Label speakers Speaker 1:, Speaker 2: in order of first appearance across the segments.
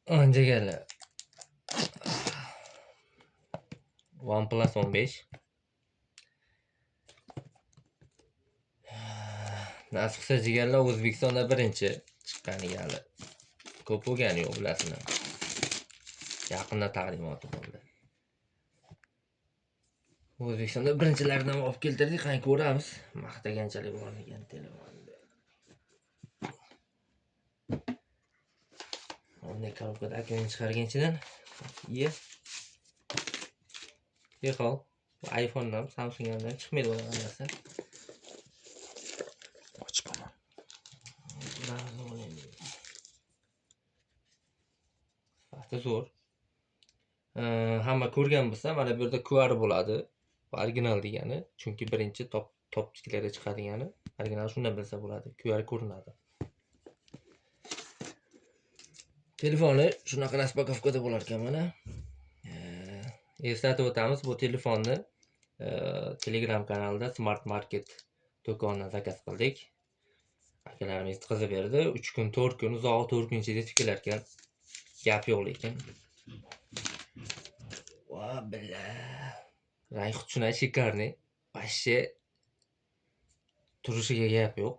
Speaker 1: Öncelikle OnePlus 15 nasibsa jigarlar O'zbekistonda birinchi chiqqaniga hali ko'p bo'lgani yo'q, bilasizlar. Yaqinda taqdimoti bo'ldi. O'zbekistonda birinchilardan olib keltirdik, qani ko'ramiz. Maqtaganchalik bor ekan telefonni. Bunday korobkada akani chiqarganchidan iya. Yo'q, iPhone'dan, Samsung'dan chiqmaydi bunaqa narsa.
Speaker 2: Ochqaman.
Speaker 1: Sifati zo'r. Hamma ko'rgan bo'lsa, mana bu yerda QR bo'ladi. Original degani, chunki birinchi topchiklari chiqadigani, original shundan bilsa bo'ladi. QR ko'rinadi. Telefoni shunaqa raspakovkada bo'lar ekan mana. Eslatib o'tamiz, bu telefonni Telegram kanalida Smart Market do'konidan zakaz qildik. Akalarimiz yetkazib berdi. 3 kun, 4 kun, uzoq 4 kun ichida tiklar ekan. Gap yo'q lekin. Va billa. Rang xudshunay shikarniy. Вообще turishiga gap yo'q.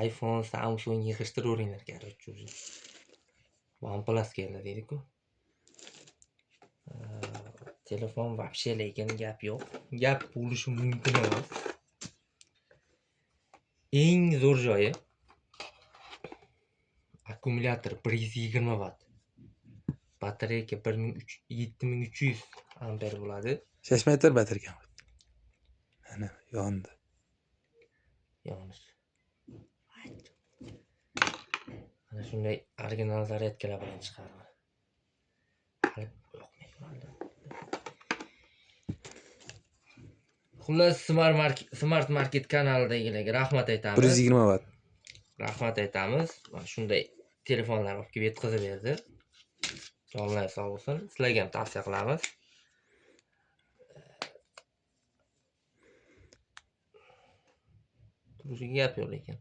Speaker 1: iPhone, Samsung yig'ishtiraveringlar, короче, уже. OnePlus keldi deydi-ku. Telefon вообще lekin gap yo'q. Gap bo'lishi mumkin emas. Eng zo'r joyi akkumulyator 120 watt. Batareyka 7300 amper bo'ladi.
Speaker 2: 6 metr batarya. Mana yondi.
Speaker 1: Yonish. Mana shunday original zaryadkalar bilan chiqaraman. Xullas, Smart Market kanalidagilarga rahmat aytamiz.
Speaker 2: 120 watt.
Speaker 1: Rahmat aytamiz. Mana shunday telefonlar olib kelib yetkazib berdi. Jonlar sog' bo'lsin. Sizlarga ham tavsiya qilamiz. Turishiga gap yo'q lekin.